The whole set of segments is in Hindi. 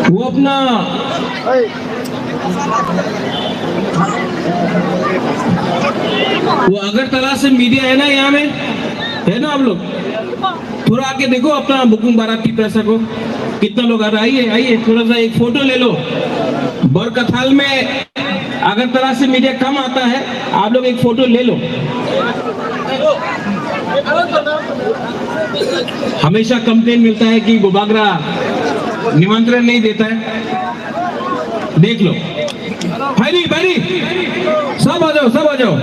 वो अपना वो अगरतला से मीडिया है ना, यहाँ में है ना, आप लोग थोड़ा आके देखो अपना बुकुंग बारात की पैसा को, कितना लोग आ रहा है। आइए आइए, थोड़ा सा एक फोटो ले लो। बरकथाल में अगरतला से मीडिया कम आता है, आप लोग एक फोटो ले लो। हमेशा कंप्लेन मिलता है कि बुबागरा निमंत्रण नहीं देता है। देख लो भाई भाई, सब आ जाओ, सब आ जाओ।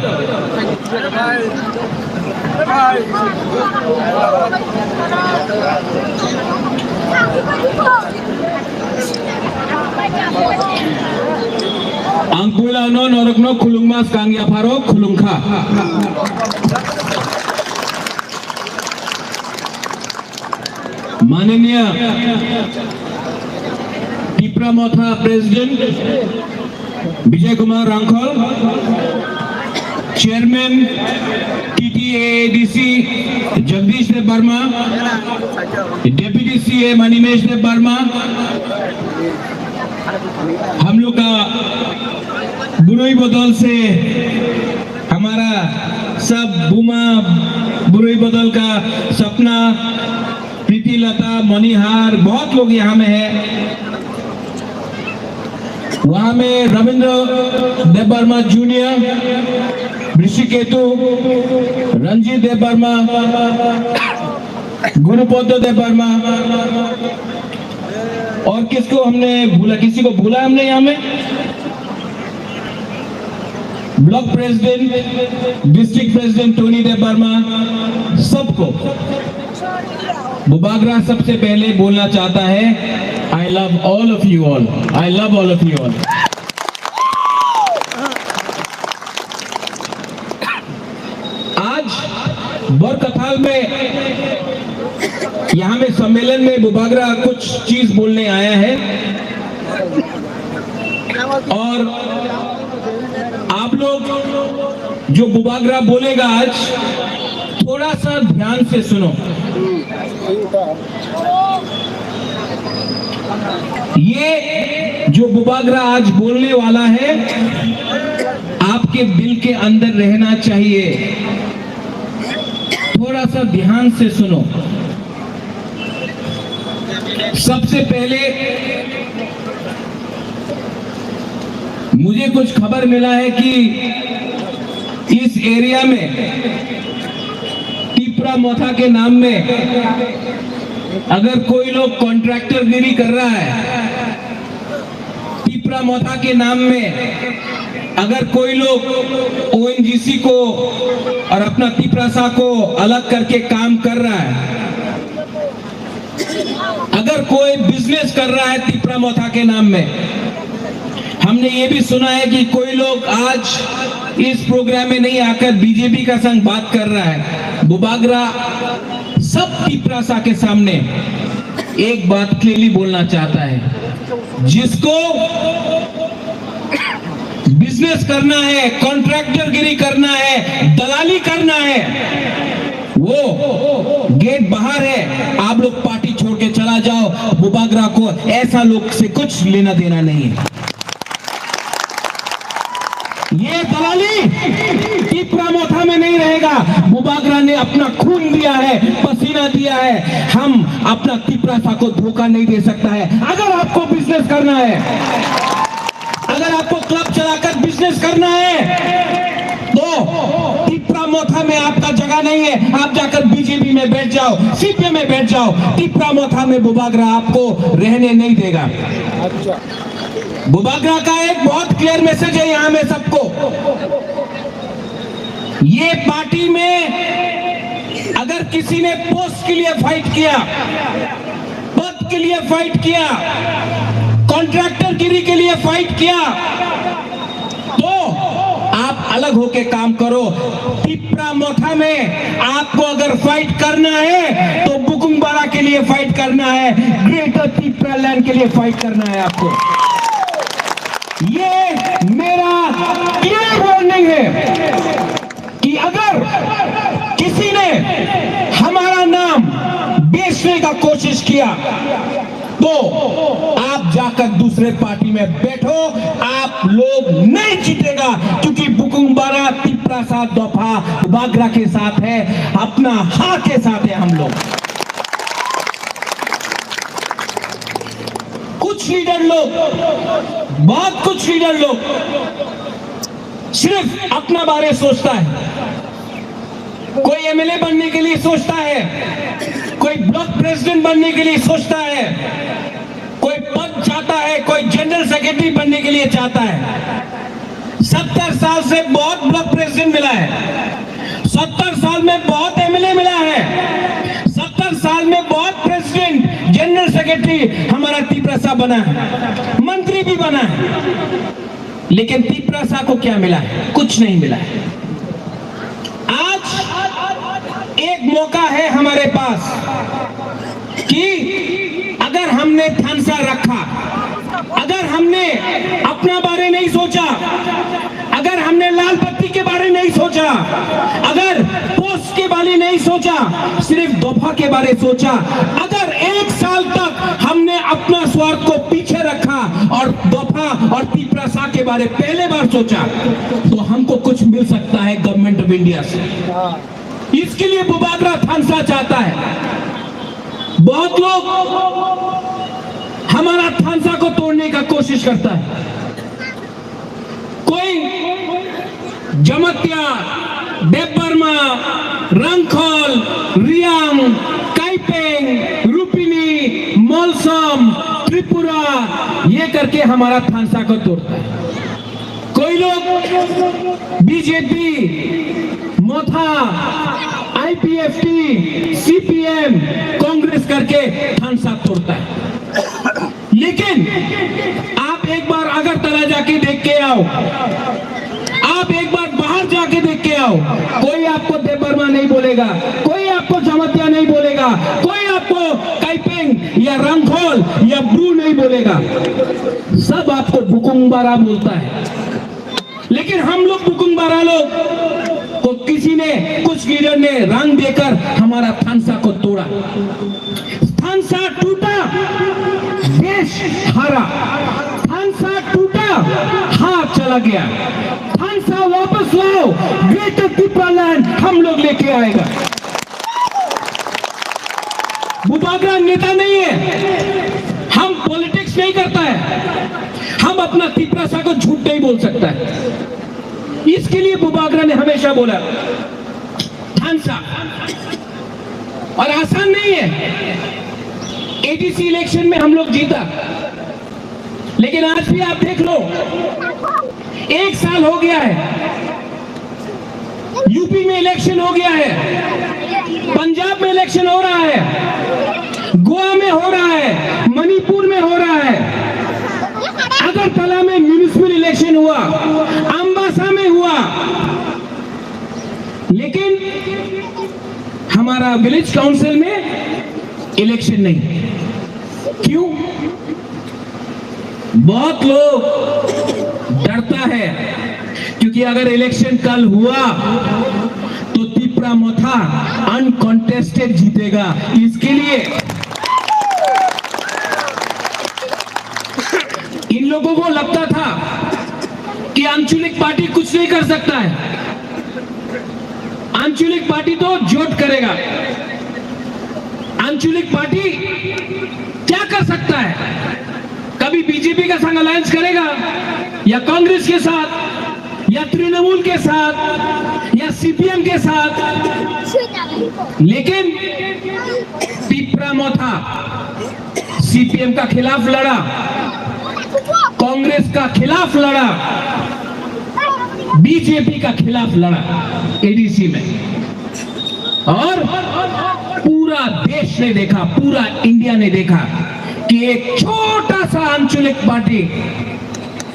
Angkuila no norokno khulungmas kangya pharo khulungkha. माननीय टिप्रामोथा president Vijay Kumar रांखल, chairman TTADC Jagdish देव वर्मा, डेप्यूटी CA मणिमेश देव वर्मा, हम लोग का बुरोई बदल से हमारा सब बुमा बुरोई बदल का सपना, प्रीति लता, मणिहार, बहुत लोग यहाँ में है। वहां में रविंद्र देव वर्मा जूनियर, ऋषिकेतु, रंजीत देव वर्मा, गुरुपद देव वर्मा, और किसको हमने भूला, किसी को भूला हमने यहाँ में? Block president, district president Tony Dev Verma, सबको बुबागरा सबसे पहले बोलना चाहता है, I love all of you all, I love all of you all. आज बरकथाल में यहाँ में सम्मेलन में बुबागरा कुछ चीज बोलने आया है, और आप लोग जो बुबागरा बोलेगा आज थोड़ा सा ध्यान से सुनो। ये जो बुबागरा आज बोलने वाला है आपके दिल के अंदर रहना चाहिए, थोड़ा सा ध्यान से सुनो। सबसे पहले मुझे कुछ खबर मिला है कि इस एरिया में टिप्रामोथा के नाम में अगर कोई लोग कॉन्ट्रैक्टरगिरी कर रहा है, टिप्रामोथा के नाम में अगर कोई लोग ONGC को और अपना टिप्रासा को अलग करके काम कर रहा है, अगर कोई बिजनेस कर रहा है टिप्रामोथा के नाम में, हमने ये भी सुना है कि कोई लोग आज इस प्रोग्राम में नहीं आकर बीजेपी का संग बात कर रहा है। बुबागरा सब टिप्रासा के सामने एक बात क्लियरली बोलना चाहता है, जिसको बिजनेस करना है, कॉन्ट्रैक्टरगिरी करना है, दलाली करना है, वो गेट बाहर है। आप लोग पार्टी छोड़ के चला जाओ, बुबागरा को ऐसा लोग से कुछ लेना देना नहीं है। ये दलाली टिप्रामोथा में नहीं रहेगा। बुबागरा ने अपना खून दिया है, पसीना दिया है, हम अपना टिप्रासा को धोखा नहीं दे सकता है। अगर आपको बिजनेस करना है, अगर आपको क्लब चलाकर बिजनेस करना है, तो टिप्रामोथा में आपका जगह नहीं है। आप जाकर बीजेपी में बैठ जाओ, CPM में बैठ जाओ, टिप्रामोथा में बुबागरा आपको रहने नहीं देगा। बुबागरा का एक बहुत क्लियर मैसेज है यहाँ में सबको। ये पार्टी में अगर किसी ने पोस्ट के लिए फाइट किया, पद के लिए फाइट किया, कॉन्ट्रैक्टरगिरी के लिए फाइट किया, तो आप अलग होके काम करो। टिप्रामोथा में आपको अगर फाइट करना है तो बुकुंग बारा के लिए फाइट करना है, ग्रेटर टिप्रा लैंड के लिए फाइट करना है आपको। ये मेरा क्लियर वार्निंग है कि अगर किसी ने हमारा नाम बेचने का कोशिश किया, तो आप जाकर दूसरे पार्टी में बैठो, आप लोग नहीं जीतेगा, क्योंकि बुकुंबारा तिप्रासा दोफा बागरा के साथ है, अपना हाँ के साथ है हम लोग। कुछ लीडर लोग, बहुत कुछ लीडर लोग सिर्फ अपना बारे सोचता है। कोई एमएलए बनने के लिए सोचता है, कोई ब्लॉक प्रेसिडेंट बनने के लिए सोचता है, कोई पद चाहता है, कोई जनरल सेक्रेटरी बनने के लिए चाहता है। 70 साल से बहुत ब्लॉक प्रेसिडेंट मिला है, 70 साल में बहुत एमएलए मिला है, 70 साल में बहुत प्रेसिडेंट, जनरल सेक्रेटरी हमारा तिप्रासा बना है, मंत्री भी बना है। लेकिन तिप्रासा को क्या मिला है? कुछ नहीं मिला है। आज एक मौका है हमारे पास कि अगर हमने थानसा रखा, अगर हमने अपना बारे नहीं सोचा, अगर हमने लाल बत्ती के बारे नहीं सोचा, अगर पोस्ट के बारे नहीं सोचा, सिर्फ दोफा के बारे सोचा, अगर एक साल तक हमने अपना स्वार्थ को पीछे रखा और दोफा और तिप्रासा के बारे पहले बार सोचा, तो हमको कुछ मिल सकता है गवर्नमेंट ऑफ इंडिया से। इसके लिए बुबागरा थानसा चाहता है। बहुत लोग हमारा थानसा को तोड़ने का कोशिश करता है। कोई जमत्या, देवबर्मा, रंगखोल, रियांग, काइपेंग, रूपिनी, मोलसम, त्रिपुरा, ये करके हमारा थानसा को तोड़ता है। कोई लोग बीजेपी, मोथा, आईपीएफटी, सीपीएम, कांग्रेस करके थानसा तोड़ता है। लेकिन आप एक बार अगरतला जाके देख के आओ, आप एक बार बाहर जाके देख के आओ, कोई आपको देवबर्मा नहीं बोलेगा, कोई आपको जमत्या नहीं बोलेगा, कोई आपको काइपेंग या रंगखोल या ब्रू नहीं बोलेगा, सब आपको बुकुंबारा बोलता है। लेकिन हम लोग बुकुंबारा लोग को किसी ने, कुछ लीडर ने रंग देकर हमारा थानसा को तोड़ा। थानसा टूटा, देश हारा, थानसा टूटा, हाथ चला गया। थानसा वापस लाओ, ग्रेटर तिप्रालैंड हम लोग लेके आएगा। बुबागरा नेता नहीं है, हम पॉलिटिक्स नहीं करता है, हम अपना तिप्रासा को झूठ नहीं बोल सकता है। इसके लिए बुबागरा ने हमेशा बोला थानसा, और आसान नहीं है। एडीसी इलेक्शन में हम लोग जीता, लेकिन आज भी आप देख लो, 1 साल हो गया है, यूपी में इलेक्शन हो गया है, पंजाब में इलेक्शन हो रहा है, गोवा में हो रहा है, मणिपुर में हो रहा है, अगरतला में म्युनिसिपल इलेक्शन हुआ, अंबासा में हुआ, लेकिन हमारा विलेज काउंसिल में इलेक्शन नहीं। क्यों? बहुत लोग डरता है, क्योंकि अगर इलेक्शन कल हुआ तो तिप्रा मोथा अनकॉन्टेस्टेड जीतेगा। इसके लिए इन लोगों को लगता था कि आंचलिक पार्टी कुछ नहीं कर सकता है, आंचलिक पार्टी तो जोट करेगा, आंचलिक पार्टी क्या कर सकता है, कभी बीजेपी का संग अलायंस करेगा या कांग्रेस के साथ या तृणमूल के साथ या सीपीएम के साथ। लेकिन तिप्रा मोथा सीपीएम का खिलाफ लड़ा, कांग्रेस का खिलाफ लड़ा, बीजेपी का खिलाफ लड़ा एडीसी में, और पूरा देश ने देखा, पूरा इंडिया ने देखा कि एक छोटा सा आंचलिक पार्टी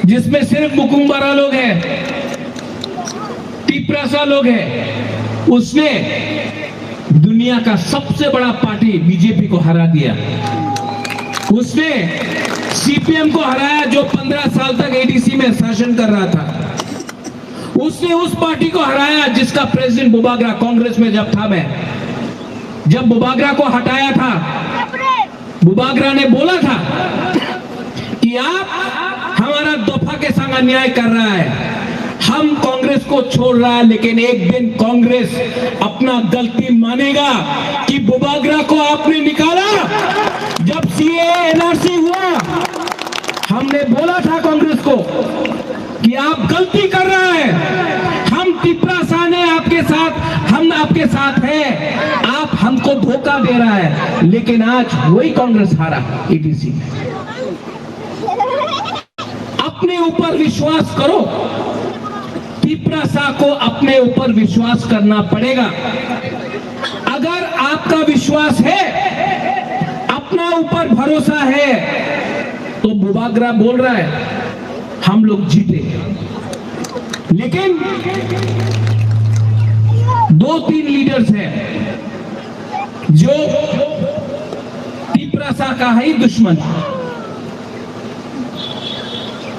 जिसमें सिर्फ बुकुंबारा लोग हैं, तिप्रासा लोग हैं, उसने दुनिया का सबसे बड़ा पार्टी बीजेपी को हरा दिया। उसने सीपीएम को हराया जो 15 साल तक एडीसी में शासन कर रहा था। उसने उस पार्टी को हराया जिसका प्रेसिडेंट बुबागरा कांग्रेस में जब था, मैं जब बुबागरा को हटाया था, बुबागरा ने बोला था कि आप हमारा दफा के संग अन्याय कर रहा है, हम कांग्रेस को छोड़ रहा है, लेकिन एक दिन कांग्रेस अपना गलती मानेगा कि बुबागरा को आपने निकाला। जब सीए एनआरसी हुआ, हमने बोला था कांग्रेस को कि आप गलती कर रहा है, हम तिपरा शाह ने आपके साथ, हम आपके साथ हैं, आप हमको धोखा दे रहा है। लेकिन आज वही कांग्रेस हारा एडीसी में। अपने ऊपर विश्वास करो, तिपरा शाह को अपने ऊपर विश्वास करना पड़ेगा। अगर आपका विश्वास है, अपना ऊपर भरोसा है, तो बुबागरा बोल रहा है हम लोग जीते। लेकिन 2-3 लीडर्स हैं जो तिपरा शाह का ही दुश्मन।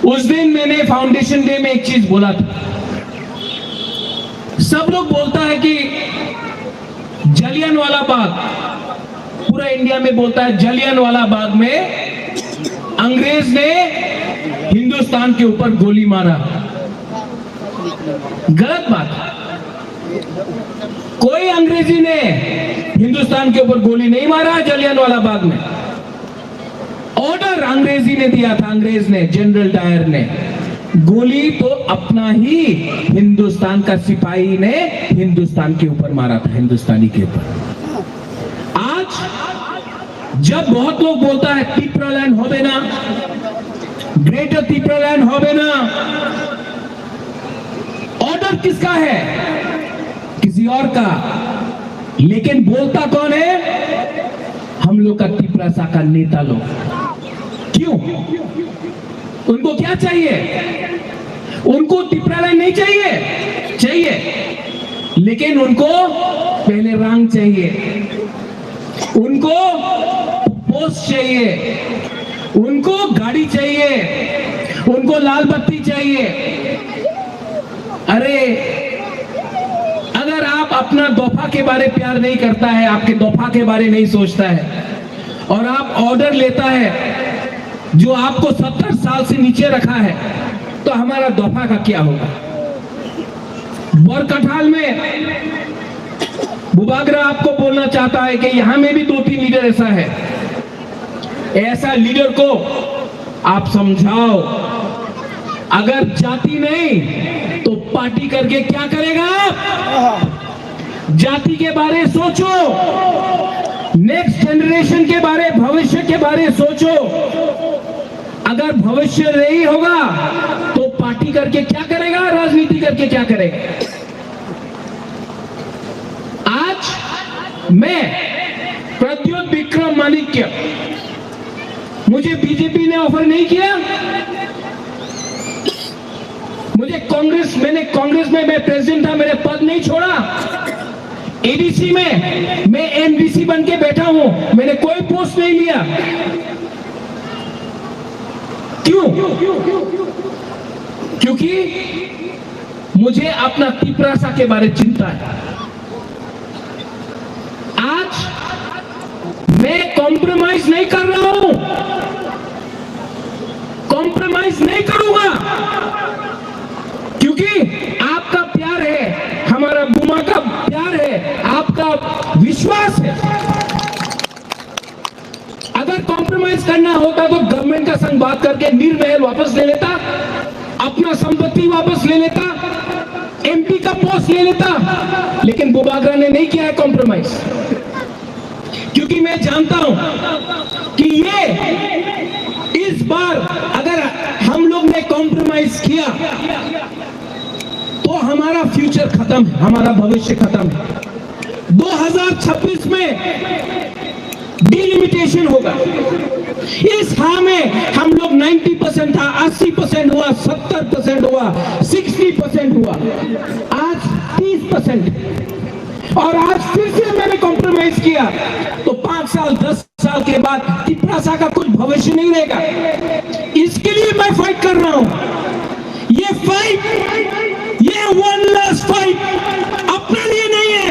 उस दिन मैंने फाउंडेशन डे में एक चीज बोला था, सब लोग बोलता है कि जलियांवाला बाग, पूरा इंडिया में बोलता है जलियांवाला बाग में अंग्रेज ने हिंदुस्तान के ऊपर गोली मारा। गलत बात। कोई अंग्रेजी ने हिंदुस्तान के ऊपर गोली नहीं मारा जलियांवाला बाग में। ऑर्डर अंग्रेजी ने दिया था, अंग्रेज ने, जनरल डायर ने। गोली तो अपना ही हिंदुस्तान का सिपाही ने हिंदुस्तान के ऊपर मारा था, हिंदुस्तानी के ऊपर। आज जब बहुत लोग बोलता है तिपरालैंड होवे ना, ग्रेटर तिपरालैंड होवे ना, ऑर्डर किसका है? किसी और का। लेकिन बोलता कौन है? हम लोग का तिपरा शाह का नेता लोग। क्यों? उनको क्या चाहिए? उनको तिपरालैंड नहीं चाहिए, चाहिए, लेकिन उनको पहले रंग चाहिए, उनको पोस्ट चाहिए, उनको गाड़ी चाहिए, उनको लाल बत्ती चाहिए। अरे अगर आप अपना दफा के बारे प्यार नहीं करता है, आपके दफा के बारे नहीं सोचता है, और आप ऑर्डर लेता है जो आपको 70 साल से नीचे रखा है, तो हमारा दफा का क्या होगा? बरकठाल में बुबागरा आपको बोलना चाहता है कि यहां में भी 2-3 लीडर ऐसा है। ऐसा लीडर को आप समझाओ, अगर जाति नहीं तो पार्टी करके क्या करेगा आप? जाति के बारे सोचो, नेक्स्ट जनरेशन के बारे, भविष्य के बारे सोचो। अगर भविष्य नहीं होगा तो पार्टी करके क्या करेगा, राजनीति करके क्या करेगा? आज मैं प्रद्युत विक्रम माणिक्य, मुझे बीजेपी ने ऑफर नहीं किया, मुझे कांग्रेस, मैंने कांग्रेस में मैं प्रेसिडेंट था, मैंने पद नहीं छोड़ा। एडीसी में मैं एमडीसी बन के बैठा हूं, मैंने कोई पोस्ट नहीं लिया। क्यों? क्योंकि मुझे अपना तिपरा शाह के बारे चिंता है। आज मैं कॉम्प्रोमाइज नहीं कर रहा हूं, कॉम्प्रोमाइज नहीं करूंगा, क्योंकि आपका प्यार है, हमारा बुमा का प्यार है, आपका विश्वास है। अगर कॉम्प्रोमाइज करना होता तो गवर्नमेंट का संग बात करके नीर वापस ले लेता, अपना संपत्ति वापस ले लेता, एमपी का पोस्ट ले लेता। लेकिन बुबागरा ने नहीं किया है कॉम्प्रोमाइज, क्योंकि मैं जानता हूं कि ये इस बार अगर हम लोग ने कॉम्प्रोमाइज किया तो हमारा फ्यूचर खत्म है, हमारा भविष्य खत्म है। 2026 में डिलिमिटेशन होगा। इस हाँ में हम लोग 90% था, 80% हुआ, 70% हुआ, 60% हुआ, आज 30%। और आज फिर से मैंने कॉम्प्रोमाइज किया तो 5 साल 10 साल के बाद तिपरा शाह का कुछ भविष्य नहीं रहेगा। इसके लिए मैं फाइट कर रहा हूं। ये फाइट, ये वन लास्ट फाइट अपने लिए नहीं है।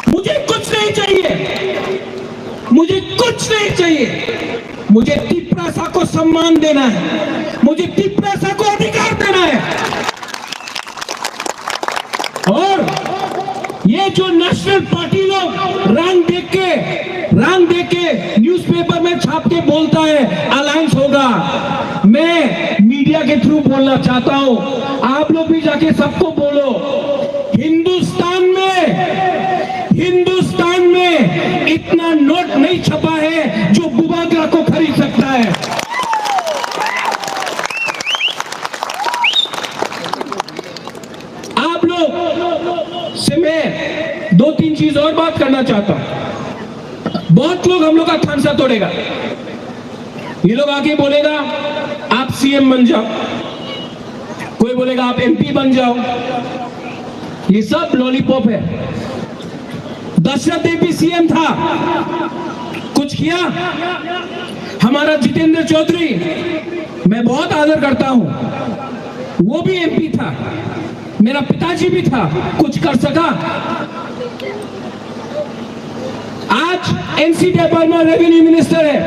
मुझे कुछ नहीं चाहिए, चाहिए, मुझे तिपरासा को सम्मान देना है, मुझे तिपरासा को अधिकार देना है। और ये जो नेशनल पार्टी लोग रंग देख के न्यूज़पेपर में छाप के बोलता है अलायंस होगा, मैं मीडिया के थ्रू बोलना चाहता हूं, आप लोग भी जाके सबको बोलो, हिंदुस्तान में इतना नोट नहीं छपा है जो बुबागरा को खरीद सकता है। आप लोग से मैं 2-3 चीज और बात करना चाहता हूं। बहुत लोग हम लोग का खांसा तोड़ेगा, ये लोग आके बोलेगा आप सीएम बन जाओ, कोई बोलेगा आप एमपी बन जाओ, ये सब लॉलीपॉप है। दशरथ देवी सीएम था, कुछ किया? हमारा जितेंद्र चौधरी, मैं बहुत आदर करता हूं, वो भी एमपी था, मेरा पिताजी भी था, कुछ कर सका? आज एनसी वर्मा रेवेन्यू मिनिस्टर है,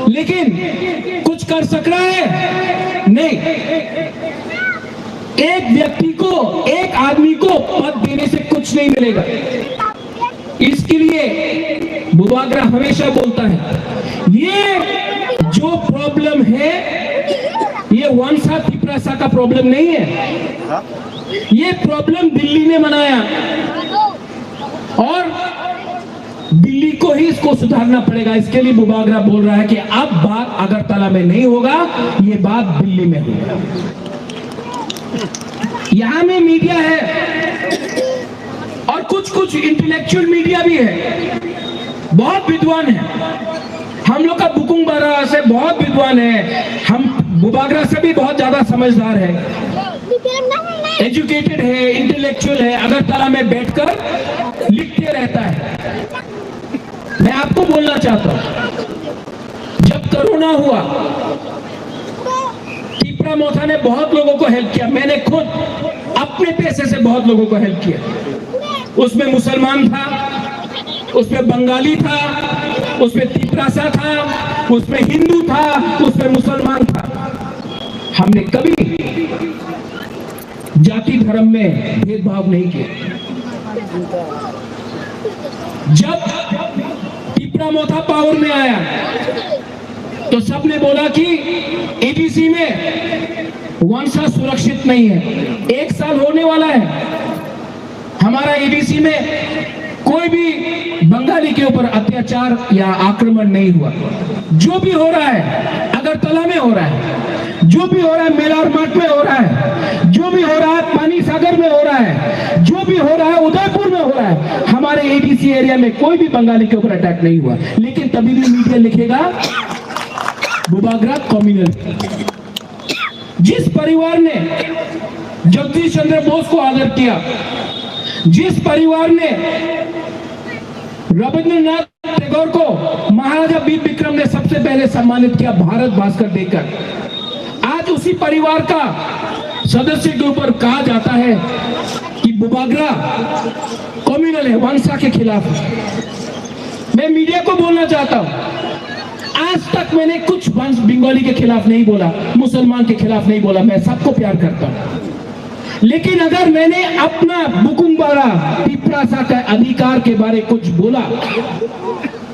लेकिन कुछ कर सक रहा है? नहीं। एक व्यक्ति को, एक आदमी को पद देने से कुछ नहीं मिलेगा। इसके लिए बुबागरा हमेशा बोलता है, ये जो प्रॉब्लम है ये वंशा तिपरासा का प्रॉब्लम नहीं है, ये प्रॉब्लम दिल्ली ने बनाया और दिल्ली को ही इसको सुधारना पड़ेगा। इसके लिए बुबागरा बोल रहा है कि अब बात अगरतला में नहीं होगा, ये बात दिल्ली में होगा। यहां में मीडिया है और कुछ इंटेलेक्चुअल मीडिया भी है, बहुत विद्वान है। हम लोग का बुकुंग बारा से बहुत विद्वान है, हम बुबागरा से भी बहुत ज्यादा समझदार है, एजुकेटेड है, इंटेलेक्चुअल है, अगरतला में बैठकर लिखते रहता है। मैं आपको बोलना चाहता हूं, जब कोरोना हुआ तिपरामोथा ने बहुत लोगों को हेल्प किया, मैंने खुद अपने पैसे से बहुत लोगों को हेल्प किया। उसमें मुसलमान था, उसमें बंगाली था, उसमें तिपरासा था, उसमें हिंदू था, उसमें मुसलमान था। हमने कभी जाति धर्म में भेदभाव नहीं किया। जब तिपरामोथा पावर में आया तो सबने बोला कि एबीसी में वंशा सुरक्षित नहीं है। 1 साल होने वाला है, हमारा एबीसी में कोई भी बंगाली के ऊपर अत्याचार या आक्रमण नहीं हुआ। जो भी हो रहा है अगरतला में हो रहा है, जो भी हो रहा है मेलारमाट में हो रहा है, जो भी हो रहा है पानी सागर में हो रहा है, जो भी हो रहा है उदयपुर में हो रहा है, हमारे एडीसी एरिया में कोई भी बंगाली के ऊपर अटैक नहीं हुआ। लेकिन तभी भी मीडिया लिखेगा बुबागरा कम्युनल। जिस परिवार ने जगदीश चंद्र बोस को आदर किया, जिस परिवार ने रविंद्रनाथ टैगोर को महाराजा वीर विक्रम ने सबसे पहले सम्मानित किया भारत भास्कर देकर, आज उसी परिवार का सदस्य के ऊपर कहा जाता है कि बुबागरा कम्युनल है, वंशा के खिलाफ है। मैं मीडिया को बोलना चाहता हूं, आज तक मैंने कुछ वंश बंगाली के खिलाफ नहीं बोला, मुसलमान के खिलाफ नहीं बोला, मैं सबको प्यार करता हूं। लेकिन अगर मैंने अपना बुकुंग बारा तिपरासा का अधिकार के बारे कुछ बोला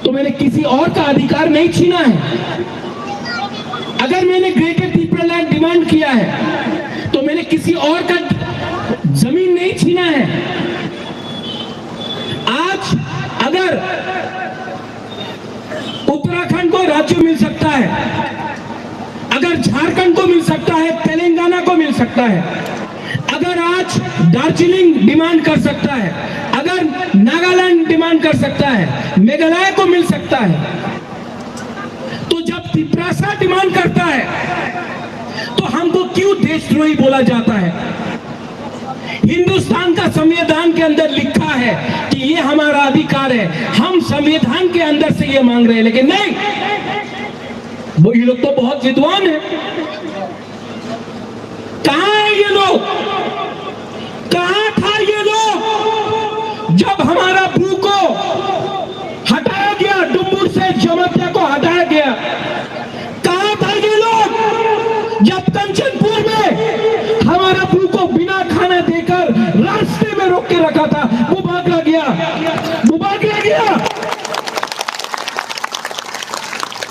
तो मैंने किसी और का अधिकार नहीं छीना है। अगर मैंने ग्रेटर तिपरालैंड डिमांड किया है तो मैंने किसी और का जमीन नहीं छीना है। आज अगर उत्तराखंड को राज्य मिल सकता है, अगर झारखंड को मिल सकता है, तेलंगाना को मिल सकता है, अगर आज दार्जिलिंग डिमांड कर सकता है, अगर नागालैंड डिमांड कर सकता है, मेघालय को मिल सकता है, तो जब तिपरासा डिमांड करता है तो हमको क्यों देशद्रोही बोला जाता है? हिंदुस्तान का संविधान के अंदर लिखा है कि ये हमारा अधिकार है, हम संविधान के अंदर से ये मांग रहे हैं। लेकिन नहीं, वो ये लोग तो बहुत विद्वान है। कहां है ये लोग? कहां था ये लोग जब हमारा भू को हटाया गया, डुम्बुर से जमातिया को हटाया गया। कहां था ये लोग जब कंचनपुर में हमारा बू को बिना खाना देकर रास्ते में रोक के रखा था? वो भागा गया, वो भागा गया।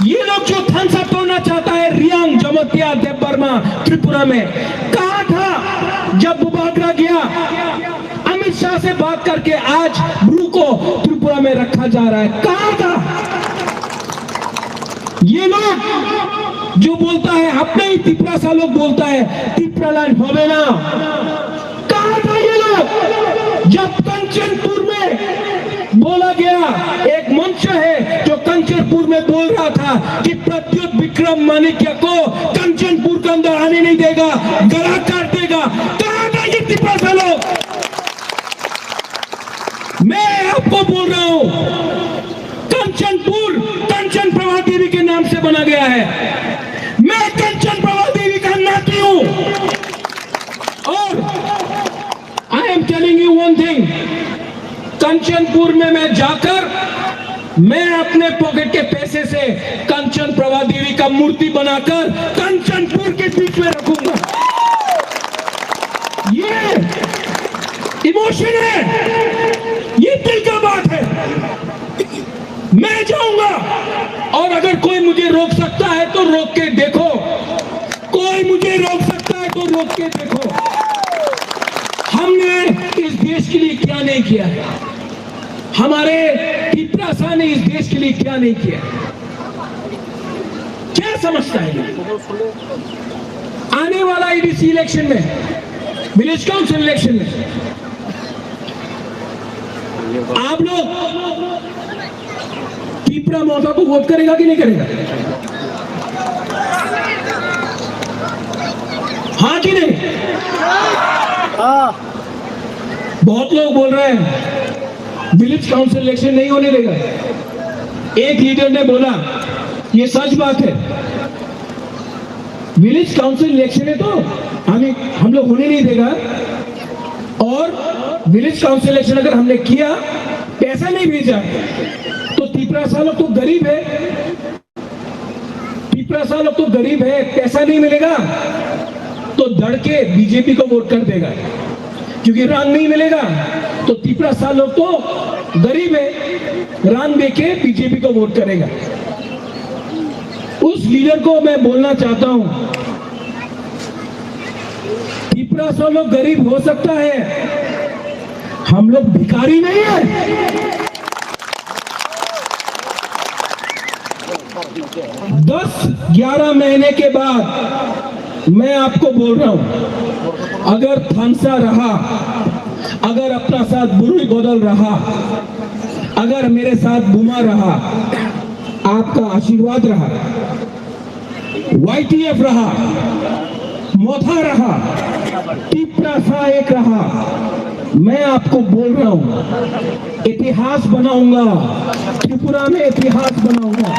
ये लोग जो थानसा तोड़ना चाहता है, रियांग, जमातिया, देवबर्मा, त्रिपुरा में, कहां था जब वो भागा गया? अमित शाह से बात करके आज ब्रू को त्रिपुरा में रखा जा रहा है। कहां था ये लोग जो बोलता है, अपने ही त्रिपुरा सा लोग बोलता है त्रिपुरा लैंड होवे ना? कहां था ये लोग जब कंचनपुर में बोला गया? एक मंच है जो कंचनपुर में बोल रहा था कि प्रद्युत विक्रम माणिक्य को कंचनपुर के अंदर आने नहीं देगा, गला काट देगा। कहां था ये त्रिपुरा सा लोग? मैं आपको बोल रहा हूं, कंचनपुर कंचन प्रभा देवी के नाम से बना गया है। मैं कंचन प्रभा देवी का नाती हूं और I am telling you one thing, Kanchanpur में मैं जाकर मैं अपने पॉकेट के पैसे से कंचन प्रभा देवी का मूर्ति बनाकर कंचनपुर के बीच में रखूंगा। ये इमोशन है, ये दिल का बात है। मैं जाऊंगा और अगर कोई मुझे रोक सकता है तो रोक के देखो, कोई मुझे रोक सकता है तो रोक के देखो। हमने इस देश के लिए क्या नहीं किया, हमारे त्रिपुरा शाह ने इस देश के लिए क्या नहीं किया? क्या समझता है? आने वाला ईडीसी इलेक्शन में, विलेज काउंसिल इलेक्शन में आप लोग त्रिपुरा मौका को वोट करेगा कि नहीं करेगा? हाँ कि नहीं? बहुत लोग बोल रहे हैं विलेज काउंसिल इलेक्शन नहीं होने देगा। एक लीडर ने बोला, ये सच बात है, विलेज काउंसिल इलेक्शन है तो हम लोग होने नहीं देगा। और विलेज काउंसिल इलेक्शन अगर हमने किया, पैसा नहीं भेजा, तो त्रिपुरा सा लोग तो गरीब है, त्रिपुरा सा लोग तो गरीब है, पैसा नहीं मिलेगा तो दड़ के बीजेपी को वोट कर देगा, क्योंकि रान नहीं मिलेगा। तो त्रिपुरा सा लोग तो गरीब है, रान देके बीजेपी को वोट करेगा। उस लीडर को मैं बोलना चाहता हूं, त्रिपुरा सा लोग गरीब हो सकता है, हम लोग भिखारी नहीं है। 10-11 महीने के बाद मैं आपको बोल रहा हूं, अगर थानसा रहा, अगर अपना साथ बुरुई गोदल रहा, अगर मेरे साथ बुमा रहा, आपका आशीर्वाद रहा, YTF रहा, मोथा रहा, त्रिपुरा सा एक रहा, मैं आपको बोल रहा हूं इतिहास बनाऊंगा, त्रिपुरा में इतिहास बनाऊंगा।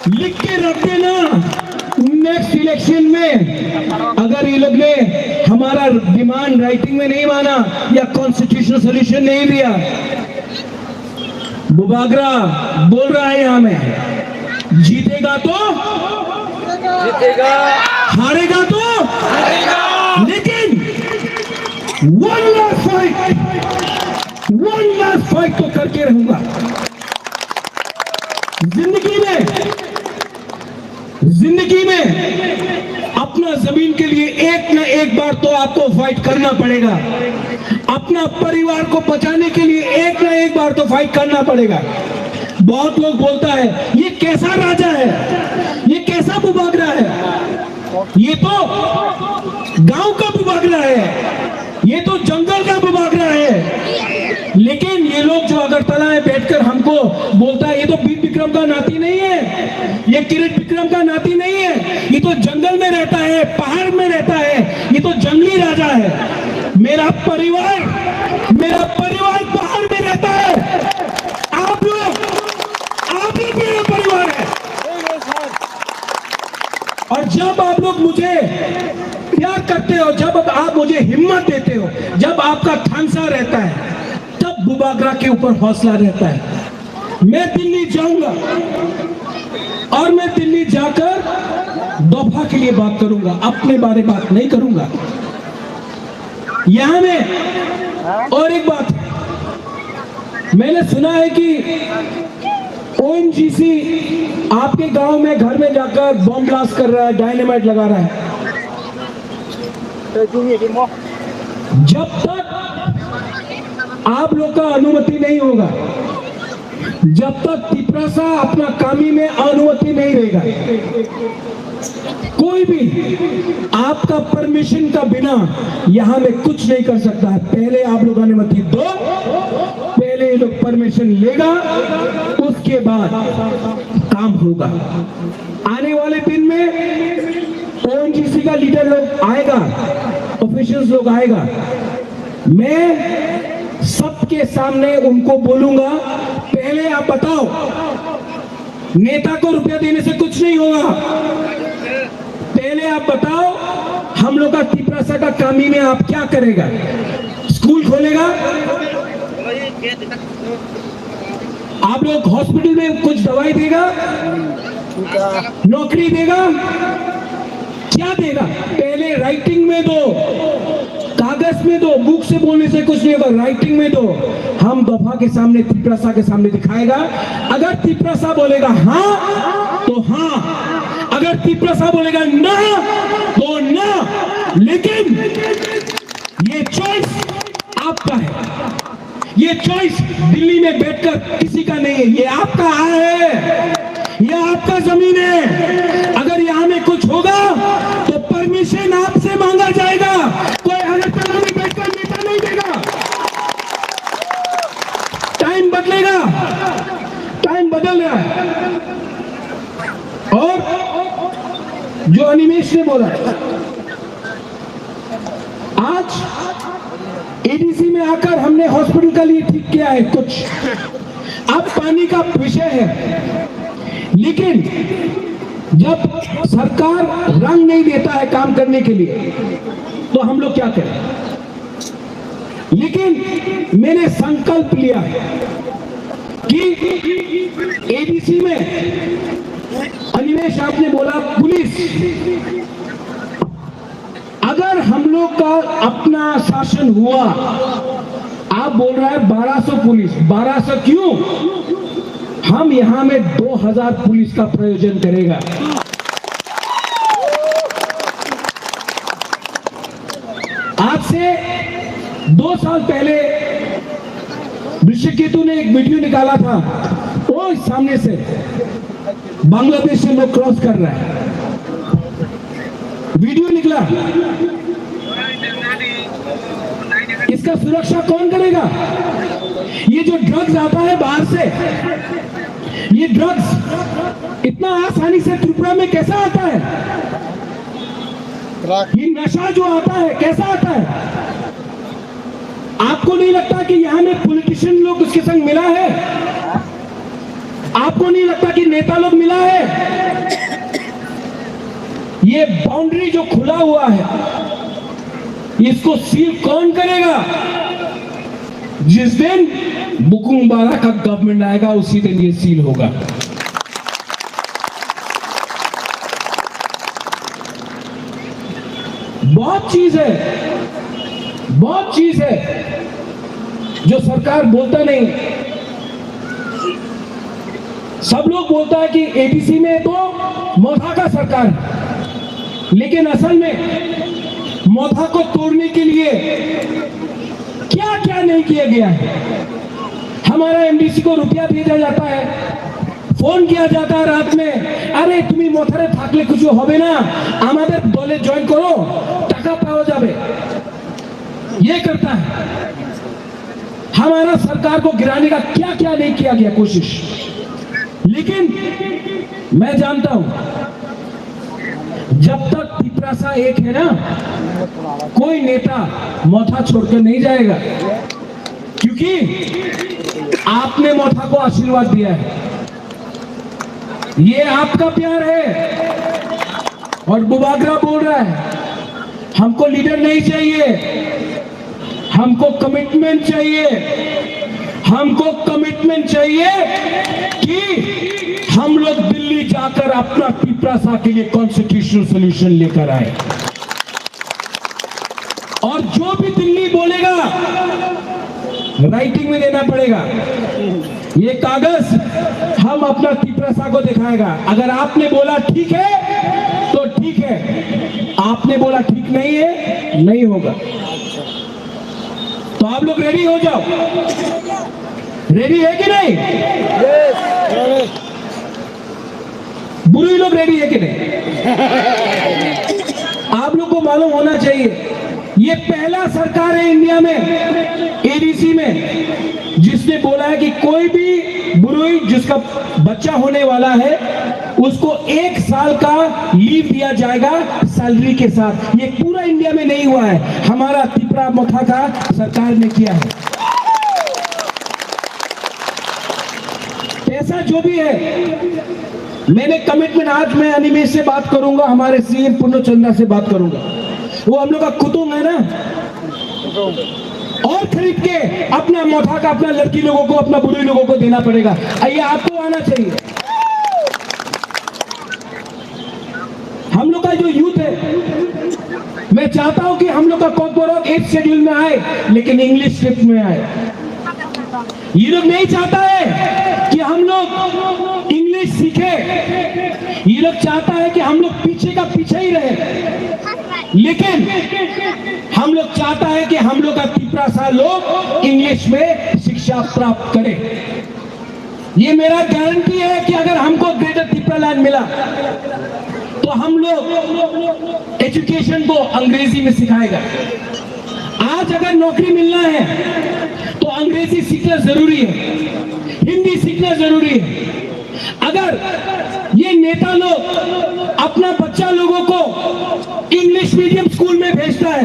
लिख के रख देना, नेक्स्ट इलेक्शन में अगर ये लोग ने हमारा डिमांड राइटिंग में नहीं माना या कॉन्स्टिट्यूशनल सोल्यूशन नहीं दिया, बुबागरा बोल रहा है यहां में, जीतेगा तो जीतेगा, हारेगा तो हारेगा, लेकिन वन लास्ट फाइट तो करके रहूंगा। जिंदगी में अपना जमीन के लिए एक ना एक बार तो आपको फाइट करना पड़ेगा, अपना परिवार को बचाने के लिए एक ना एक बार तो फाइट करना पड़ेगा। बहुत लोग बोलता है ये कैसा राजा है, ये कैसा बुबागरा है, ये तो गांव का बुबागरा है, ये तो जंगल का बुबागरा है। लेकिन ये लोग जो अगरतला में बैठकर हमको बोलता है ये तो वीर विक्रम का नाती नहीं है, ये किरीट विक्रम का नाती नहीं है, ये तो जंगल में रहता है, पहाड़ में रहता है, ये तो जंगली राजा है। मेरा परिवार पहाड़ में रहता है, आप लोग मेरा परिवार है। और जब आप लोग मुझे प्यार करते हो, जब आप मुझे हिम्मत देते हो, जब आपका थानसा रहता है, तब बुबागरा के ऊपर हौसला रहता है। मैं दिल्ली जाऊंगा और मैं दिल्ली जाकर दफा के लिए बात करूंगा, अपने बारे बात नहीं करूंगा। यहां में और एक बात, मैंने सुना है कि ओएनजीसी आपके गांव में घर में जाकर बॉम्ब ब्लास्ट कर रहा है, डायनामाइट लगा रहा है। जब तक आप लोग का अनुमति नहीं होगा, जब तक तिपरासा अपना कामी में अनुमति नहीं देगा, कोई भी आपका परमिशन का बिना यहां में कुछ नहीं कर सकता है। पहले आप लोग अनुमति दो, पहले ये लोग परमिशन लेगा, उसके बाद काम होगा। आने वाले दिन में ओएनजीसी का लीडर लोग आएगा, ऑफिशियल्स लोग आएगा, मैं सबके सामने उनको बोलूंगा, पहले आप बताओ, नेता को रुपया देने से कुछ नहीं होगा। पहले आप बताओ, हम लोग का तिपरासा का कामी में आप क्या करेगा? स्कूल खोलेगा? आप लोग हॉस्पिटल में कुछ दवाई देगा? नौकरी देगा? क्या देगा? पहले राइटिंग में दो, कागज में दो, बुक से बोलने से कुछ नहीं होगा, राइटिंग में दो। हम दफा के सामने, तिपरासा के सामने दिखाएगा। अगर तिपरासा बोलेगा हाँ तो हाँ, अगर तिपरासा बोलेगा ना तो ना। लेकिन ये चॉइस आपका है, ये चॉइस दिल्ली में बैठकर किसी का नहीं है, ये आपका है, ये आपका जमीन है। अगर यहां में कुछ होगा तो परमिशन आपसे मांगा जाएगा, कोई अगरतला में बैठकर नेता नहीं देगा। टाइम बदलेगा, टाइम बदल रहा है। और जो अनिमेश ने बोला, आज एडीसी में आकर हमने हॉस्पिटल का लिए ठीक किया है कुछ, अब पानी का विषय है। लेकिन जब सरकार रंग नहीं देता है काम करने के लिए तो हम लोग क्या करें? लेकिन मैंने संकल्प लिया है कि एडीसी में, अनिमेश आपने बोला पुलिस, अगर हम लोग का अपना शासन हुआ, आप बोल रहे हैं 1200 पुलिस, 1200 क्यों? हम यहां में 2000 पुलिस का प्रयोजन करेगा। आज से 2 साल पहले ऋषिकेतु ने एक वीडियो निकाला था, वो सामने से बांग्लादेश से लोग क्रॉस कर रहे हैं, वीडियो निकला। इसका सुरक्षा कौन करेगा? ये जो ड्रग्स आता है बाहर से, ये ड्रग्स इतना आसानी से त्रिपुरा में कैसा आता है? ये नशा जो आता है कैसा आता है? आपको नहीं लगता कि यहां में पॉलिटिशियन लोग उसके संग मिला है? आपको नहीं लगता कि नेता लोग मिला है? ये बाउंड्री जो खुला हुआ है, इसको सील कौन करेगा? जिस दिन बुकुंबारा का गवर्नमेंट आएगा उसी दिन ये सील होगा। बहुत चीज है, बहुत चीज है जो सरकार बोलता नहीं। सब लोग बोलता है कि एडीसी में तो मोथा का सरकार है, लेकिन असल में मोथा को तोड़ने के लिए क्या क्या नहीं किया गया है। हमारा एमडीसी को रुपया भेजा जाता है, फोन किया जाता है रात में, अरे तुम्हें मोथारे थाकले कुछ होबे ना, आमादेर दले जॉइन करो, टाका पाओ जाबे, ये करता है। हमारा सरकार को गिराने का क्या क्या नहीं किया गया कोशिश। लेकिन मैं जानता हूं, जब तक तिपरासा एक है ना, कोई नेता मोथा छोड़कर नहीं जाएगा, क्योंकि आपने मोथा को आशीर्वाद दिया है, ये आपका प्यार है। और बुबागरा बोल रहा है हमको लीडर नहीं चाहिए, हमको कमिटमेंट चाहिए, हमको कमिटमेंट चाहिए कि हम लोग दिल्ली जाकर अपना पिपरासा के लिए कॉन्स्टिट्यूशनल सॉल्यूशन लेकर आए, और जो भी दिल्ली बोलेगा राइटिंग में देना पड़ेगा। ये कागज हम अपना पिपरासा को दिखाएगा। अगर आपने बोला ठीक है तो ठीक है, आपने बोला ठीक नहीं है, नहीं होगा। तो आप लोग रेडी हो जाओ। रेडी है कि नहीं? बुरी लोग रेडी है कि नहीं? आप लोग को मालूम होना चाहिए, ये पहला सरकार है इंडिया में, एडीसी में, जिसने बोला है कि कोई भी बुरुई जिसका बच्चा होने वाला है उसको 1 साल का लीव दिया जाएगा सैलरी के साथ। ये पूरा इंडिया में नहीं हुआ है, हमारा त्रिपुरा मोथा का सरकार ने किया है। पैसा जो भी है, मैंने कमिटमेंट, आज मैं अनिमेश से बात करूंगा, हमारे सीएम पूर्णचंद्र से बात करूंगा, वो हम लोग का कुतुब है ना, और खरीद के अपना मोथा का, अपना लड़की लोगों को, अपना बुरी लोगों को देना पड़ेगा। ये आपको आना चाहिए। हम लोग का जो यूथ है, मैं चाहता हूं कि हम लोग का कॉर्पोरेट 8 शेड्यूल में आए, लेकिन इंग्लिश स्क्रिप्ट में आए। ये लोग नहीं चाहता है कि हम लोग इंग्लिश सीखे, ये लोग चाहता है कि हम लोग पीछे का पीछे ही रहे, लेकिन हम लोग चाहता है कि हम लोग का पिपरासा लोग इंग्लिश में शिक्षा प्राप्त करें। ये मेरा गारंटी है कि अगर हमको ग्रेटर त्रिपुरा लैंड मिला तो हम लोग एजुकेशन को अंग्रेजी में सिखाएगा। आज अगर नौकरी मिलना है तो अंग्रेजी सीखना जरूरी है, हिंदी सीखना जरूरी है। अगर ये नेता लोग अपना बच्चा लोगों को इंग्लिश मीडियम स्कूल में भेजता है,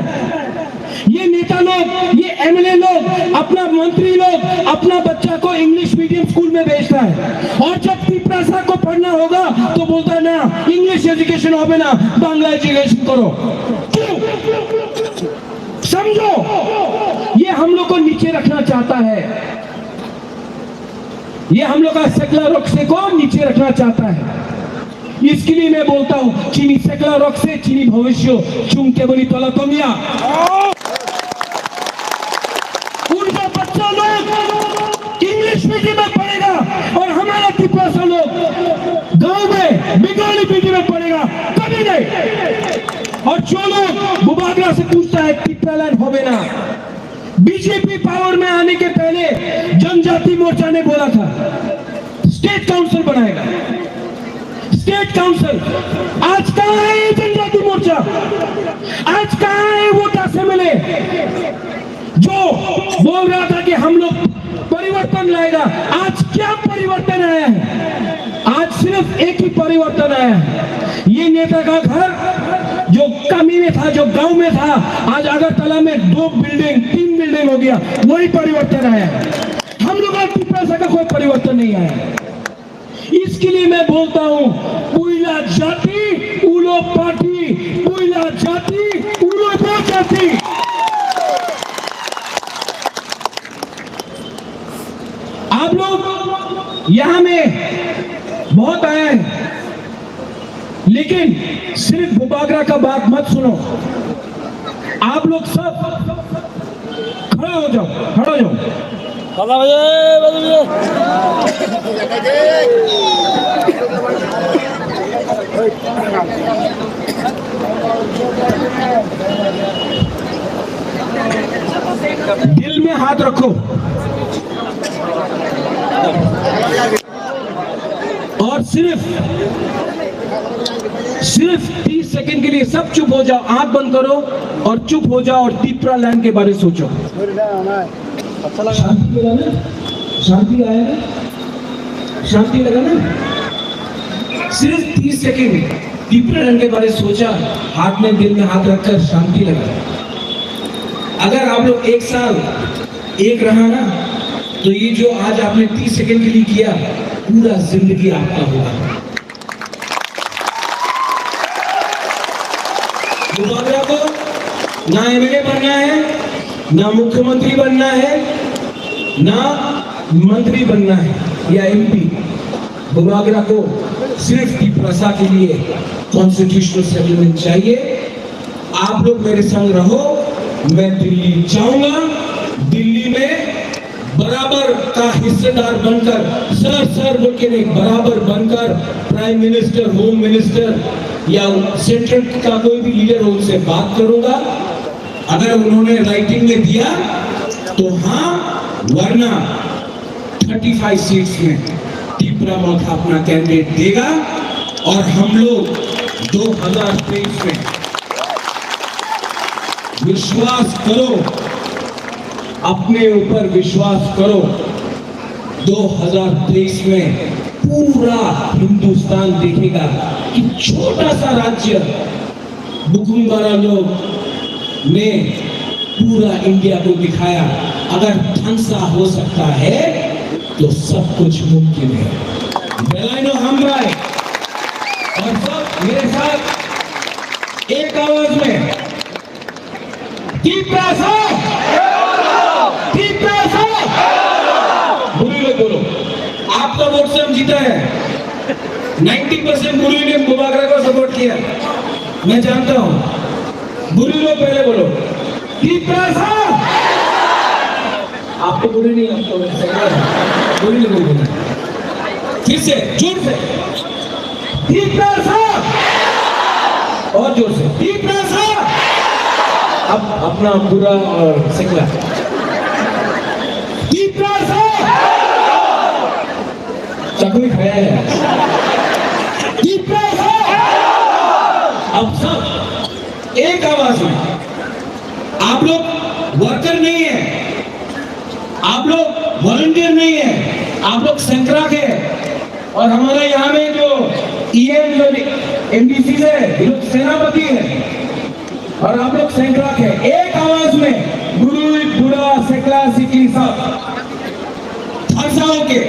ये नेता लोग, ये एमएलए लोग, अपना मंत्री लोग अपना बच्चा को इंग्लिश मीडियम स्कूल में भेजता है, और जब पिपरासा को पढ़ना होगा तो बोलता है ना इंग्लिश एजुकेशन हो ना, बांग्ला एजुकेशन करो। क्यों? समझो, ये हम लोग को नीचे रखना चाहता है, ये हम लोग का सेकुलर रॉक्से को नीचे रखना चाहता है। इसके लिए मैं बोलता हूं, चीनी सेकुलर रॉक्से चीनी भविष्य चुम के बनी तला तमिया, उनका बच्चा लोग इंग्लिश मीडियम में पढ़ेगा और हमारा त्रिपुरा लोग गांव में बंगाली मीडियम में पढ़ेगा, कभी नहीं। और जो लोग मुबागरा से पूछता है त्रिपुरा लैंड होवे ना, बीजेपी पावर में आने के पहले जनजाति मोर्चा ने बोला था स्टेट काउंसिल बनाएगा, स्टेट काउंसिल। आज कहां है ये जनजाति मोर्चा? आज कहां है वो एमएलए जो बोल रहा था कि हम लोग परिवर्तन लाएगा? आज क्या परिवर्तन आया है? आज सिर्फ एक ही परिवर्तन आया है, ये नेता का घर जो कमी में था, जो गांव में था, आज अगरतला में 2 बिल्डिंग 3 बिल्डिंग हो गया, वही परिवर्तन आया है। हम लोग पिपरासा का कोई परिवर्तन नहीं आया है। इसके लिए मैं बोलता हूं, पुइला जाति उलो पार्टी, पुइला जाति उलो दो जाति। आप लोग यहां में बहुत आए हैं, लेकिन सिर्फ मुबागरा का बात मत सुनो। आप लोग सब खड़े हो जाओ, खड़े हो जाओ। दिल में हाथ रखो और सिर्फ 30 सेकंड के लिए सब चुप हो जाओ, आंख बंद करो और चुप हो जाओ और त्रिपुरा लैंड के बारे में सोचो। शांति मिला ना? शांति आया ना? शांति लगा ना? सिर्फ 30 सेकंड त्रिपुरा लैंड के बारे में सोचा, हाथ में दिल में हाथ रखकर शांति लगा। अगर आप लोग 1 साल एक रहा ना, तो ये जो आज आपने 30 सेकंड के लिए किया, पूरा जिंदगी आपका होगा। मुबागरा को ना एमएलए बनना है, ना मुख्यमंत्री बनना है, ना मंत्री बनना है या एमपी, बुबागरा को सिर्फ टिप्रासा के लिए कॉन्स्टिट्यूशनल सेटलमेंट चाहिए। आप लोग मेरे संग रहो, मैं दिल्ली जाऊंगा, दिल्ली में बराबर का हिस्सेदार बनकर, सर बोल के नहीं, बराबर बनकर प्राइम मिनिस्टर, होम मिनिस्टर या सेंट्रल का कोई भी लीडर हो उनसे बात करूंगा। अगर उन्होंने राइटिंग में दिया तो हाँ, वरना 35 सीट्स में टिप्रामोथा अपना कैंडिडेट देगा और हम लोग 2023 में, विश्वास करो, अपने ऊपर विश्वास करो, 2023 में पूरा हिंदुस्तान देखेगा कि छोटा सा राज्य बुकुमवारा लोग ने पूरा इंडिया को दिखाया, अगर ढंग सा हो सकता है तो सब कुछ मुमकिन है। बेलाइनो हम राय और सब मेरे साथ एक आवाज में, टिप्रासा, टिप्रासा, बुरी लोग बोलो, आपका वोट से हम जीता है। 90% बुरी ने बुबागरा को सपोर्ट किया, मैं जानता हूं। बुरी लोग पहले बोलो, टिप्रासा। आप तो बुरी नहीं, आप तो बुरी नहीं बोलना। फिर से जोर से, टिप्रासा, और जोर से, टिप्रासा। अब अपना बुरा और सिकला, टिप्रासा। चाकू खाया है, टिप्रासा। अब सब एक आवाज में, आप लोग वर्कर नहीं है, आप लोग वॉलंटियर नहीं है, आप लोग सेंक्राक है। और हमारा यहाँ में जो ईएम जो एमडीसी है, ये लोग सेनापति है और आप लोग सेंक्राक है। एक आवाज में, गुरु, बुढ़ा, सेकला, सिकली सब फंसा होके